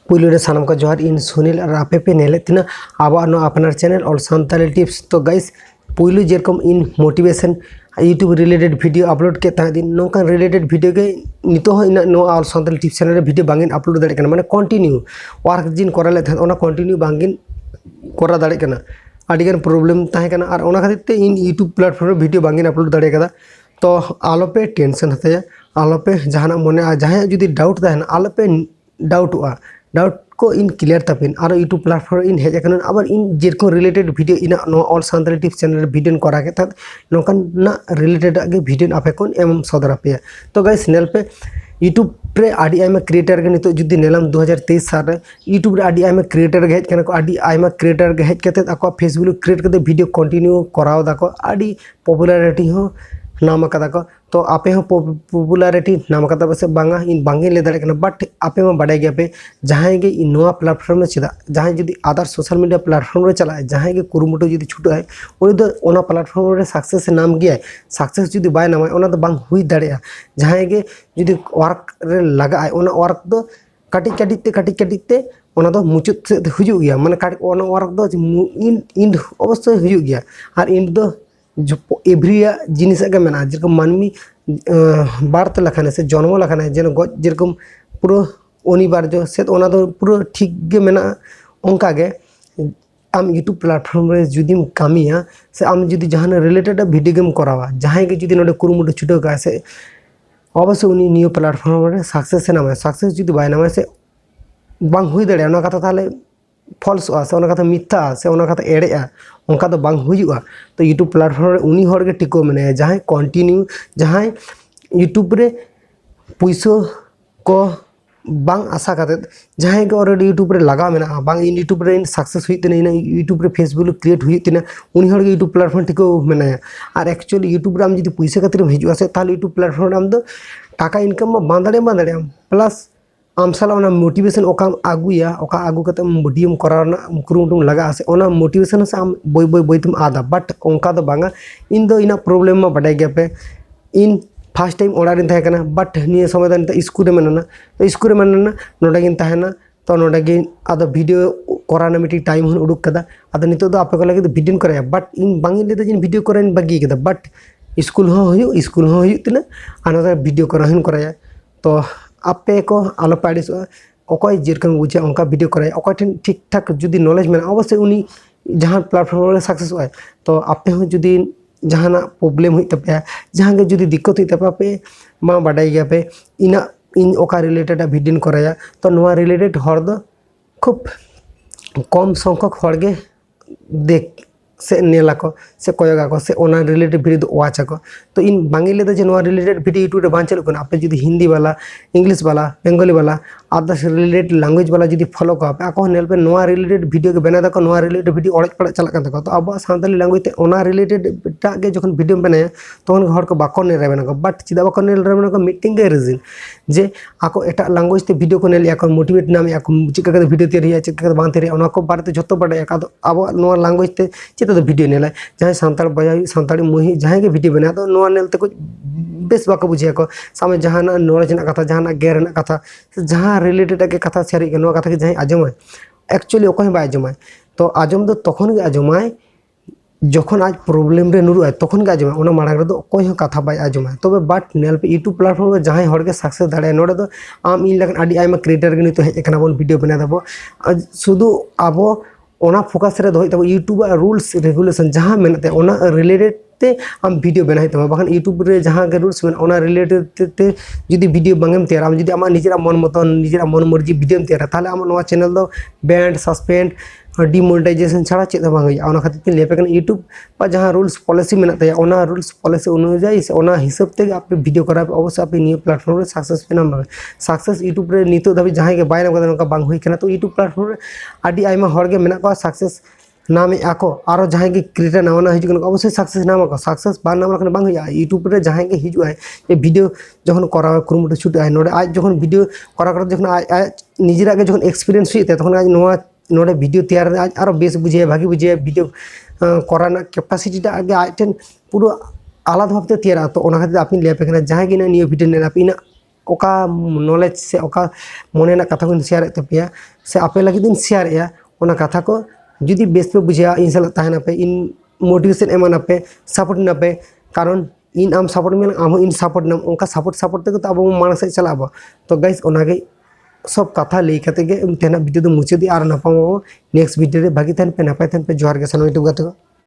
पुइलो रे सानम का जोहार इन सुनील और आपे पे नेले तिना आबा नो अपनार चैनल ऑल सांताली टिप्स। तो गाइस पुइलो जेरकम इन motivation YouTube related video upload के ता दिन नोका रिलेटेड वीडियो के नितो हो इन नो ऑल सांताली टिप्स चैनल रे वीडियो बांगिन अपलोड दाड़े कना माने कंटिन्यू वर्क जिन कोराले था ओना कंटिन्यू बांगिन कोरा दाड़े कना आडिगन प्रॉब्लम ताहे कना और ओना खातिर ते इन यूट्यूब प्लेटफॉर्म रे वीडियो बांगिन अपलोड दाड़े कदा। तो आलोपे टेंशन हतया आलोपे जहाना मने जहां जुदी डाउट ताहे आलोपे डाउटुआ डाउट को इन क्लियर तपिन और यूट्यूब प्लेटफॉर्म इन हेज अकन आबार इन जेरको रिलेटेड वीडियो इन नो all Santali tips channel video करा के तद नोकन ना रिलेटेड के वीडियो आपे कोन एम सदर पे। तो गाइस नेल पे यूट्यूब रे आडी आइमा क्रिएटर के नितो जुदी नेलम 2023 साल रे यूट्यूब रे आडी आइमा क्रिएटर के हेज कना को आडी आइमा क्रिएटर के हेज कते आको फेसबुक क्रिएट करते वीडियो कंटिन्यू कराव दाको आडी पॉपुलैरिटी हो नाम कदा को। तो आपे हो पॉपुलैरिटी नाम कदा बसे बांगा इन बांगे ले दाड़े कना बट आपे मा बाडे गया पे जहां के इन नोआ प्लेटफॉर्म में चदा जहां जुदी अदर सोशल मीडिया प्लेटफॉर्म रे चला जहां के कुरुमुटो जुदी छुटो है उनी दो ओना प्लेटफॉर्म रे सक्सेस नाम गया सक्सेस जुदी बाय नाम ओना तो बांग हुई दाड़े जहां के जुदी वर्क रे लगा है ओना वर्क दो काटी ते ओना दो मुचुत से हुजु गया माने काटी ओना वर्क दो इन अवश्य हुजु गया और इन दो जो एवरिया जिनिस के मेना जेरकम मानमी बार्थ लखाने से जन्म लखाने जेन गज जेरकम पूरा अनिवार्य से ओना दो पूरा ठीक गे मेना ओंका गे आम यूट्यूब प्लेटफॉर्म रे जुदीम कामिया से आम जुदी जहां रिलेटेड वीडियो गेम करावा जहां के जुदी नोडे कुरुमुटो छुटो का से अवश्य उनी न्यू प्लेटफॉर्म रे सक्सेस से नाम सक्सेस जुदी बाय नाम से बांग हुई दड़े ओना कथा ताले फॉल्स से ओना कथा मिथ्या से ओना कथा एड़ेआ उनका तो बांग हुआ। तो यूट्यूब प्लेटफॉर्म रे उनी हर के टिको मने जहां कंटिन्यू जहां यूट्यूब रे पैसो को बांग आशा करते जहां के ऑलरेडी यूट्यूब रे लगा मेना बांग इन यूट्यूब रे सक्सेस हुई तने इन यूट्यूब रे फेसबुक क्रिएट हुई तने उनी हर के यूट्यूब प्लेटफॉर्म टिको मने और एक्चुअली यूट्यूब रे हम जदी पैसा खातिर हिजुआ से ताले यूट्यूब प्लेटफॉर्म रे हम दो टाका इनकम मा बांदड़े प्लस आम साला ओना मोटिवेशन ओका आगुया ओका आगु कते वीडियो कराना कुरुमुटुम लगा से ओना मोटिवेशन से आम बोई तुम आदा बट ओंका दो बांगा इन दो इना प्रॉब्लम मा बडाय गया पे इन फर्स्ट टाइम ओड़ा दिन थाहे बट निये समय दन स्कूल रे मेनना तो स्कूल रे मेनना नोडे गिन थाहेना तो नोडे गिन आदो वीडियो कराना मिटी टाइम हुन उडुक कदा आदो नितो दो आपे को लगे वीडियो कराया बट इन बांगी ले जिन वीडियो कराइन बागी कदा बट स्कूल हो हुई तना आना वीडियो कराया। तो आपे को आलो पाड़िस अकय जेरकम बुझे उनका वीडियो कराए अकय ठन ठीक ठाक जुदी नॉलेज में अवश्य उनी जहां प्लेटफॉर्म रे सक्सेस होय। तो आपे हो जुदी जहाना प्रॉब्लम हुई तपे जहां के जुदी दिक्कत हुई तपे पे मा बाडाई गया पे इन ओका रिलेटेड वीडियो कराया। तो नोआ रिलेटेड हर दो खूब कम संख्यक हर गे देख से नेला को से कोयगा को से ओना रिलेटेड वीडियो वाच को। तो इन बांगी ले जे नोआ रिलेटेड वीडियो यूट्यूब रे बांचल को आपे जुदी हिंदी वाला इंग्लिश वाला बेंगली वाला अदर्स रिलेटेड लैंग्वेज वाला जुदी फॉलो को आपे आको नेल पे नोआ रिलेटेड वीडियो के बना दको नोआ रिलेटेड वीडियो ओड़े पड़े चला kan तको। तो अब सांताली लैंग्वेज ते ओना रिलेटेड टा के जखन वीडियो बनाया तखन हर को बाको नेल रेबेना को बट चिदा बाको नेल रेबेना को मीटिंग के रीजन जे आको एटा लैंग्वेज ते वीडियो को नेल या को मोटिवेट नाम या को चिका के वीडियो तैयारी या चिका के बांग तैयारी ओना को बारे ते जतो बड़े का तो अब नोआ लैंग्वेज ते तो वीडियो नेला जहां सांताल बजाई सांताली मुही जहां के वीडियो बना तो नोआ नेल ते कुछ बेस बाको बुझिया को सामे जहां ना नॉलेज ना कथा जहां ना गेर ना कथा जहां रिलेटेड के कथा शेयर के नोआ कथा के जहां आजमाय एक्चुअली ओको बाय आजमाय। तो आजम दो तखन के आजमाय जखन आज प्रॉब्लम रे नुरु तखन के आजमाय ओना मांग रे दो कोई हो कथा बाय आजमाय। तबे बट नेल पे यूट्यूब प्लेटफॉर्म रे जहां हर के सक्सेस दाड़े नोडे दो आम इन लगन आडी आइमा क्रिएटर के नितो हेज एकना बोन वीडियो बना दबो शुधु आबो ओना फोकस रे दोय तब यूट्यूब रूल्स रेगुलेशन जहां मेनते ओना रिलेटेड ते आम वीडियो बनाई तब बाखन यूट्यूब रे जहां के रूल्स में ओना रिलेटेड ते जुदी वीडियो बांगेम तैयार आम जुदी आमा निजेरा मन मतन निजेरा मन मर्जी वीडियो तैयार ताले आम नोआ चैनल दो बैंड सस्पेंड डिमोनेटाइजेशन छाड़ा चेद बांग होया ओना खातिर ते लेपे कन यूट्यूब पा जहां रूल्स पॉलिसी में तया ओना रूल्स पॉलिसी अनुयायी से ओना हिसाब ते आप वीडियो करा अवश्य आप न्यू प्लेटफॉर्म रे सक्सेस पे नाम सक्सेस यूट्यूब रे नितो दबी जहां के बाय नाम का बांग हुई कना। तो यूट्यूब प्लेटफॉर्म रे आडी आइमा हर के मेना को सक्सेस नाम आको और जहां के क्रिएटर नावना हिजु कन अवश्य सक्सेस नाम को सक्सेस बार नाम रखने बांग हुई यूट्यूब रे जहां के हिजु है ये वीडियो जखन करा कुरुमुटो छूट है नोडे आज जखन वीडियो करा जखन आज निजेरा के जखन एक्सपीरियंस हुई तखन आज नोआ नोडे वीडियो तैयार आज और बेस बुझे भागी बुझे वीडियो कराना कैपेसिटी टा आगे आइटेन पूरा आलादा भावते तैयार। तो ओना खातिर आपनि लेपे कना जहां के नियो वीडियो ने आपनि oka knowledge se oka mone na katha ko share tapia se ape lagi din share ya ona katha ko judi best pe bujha in sala tahna pe in motivation emana pe support na pe karon in am support men am in support nam onka support te to abo manase chalabo to guys onage सब कथा लई कते गे तेना video दो मुचे दी are नापामो next video रे भागी थन पे नापाय थन पे जोहार के सनो यूट्यूब गाते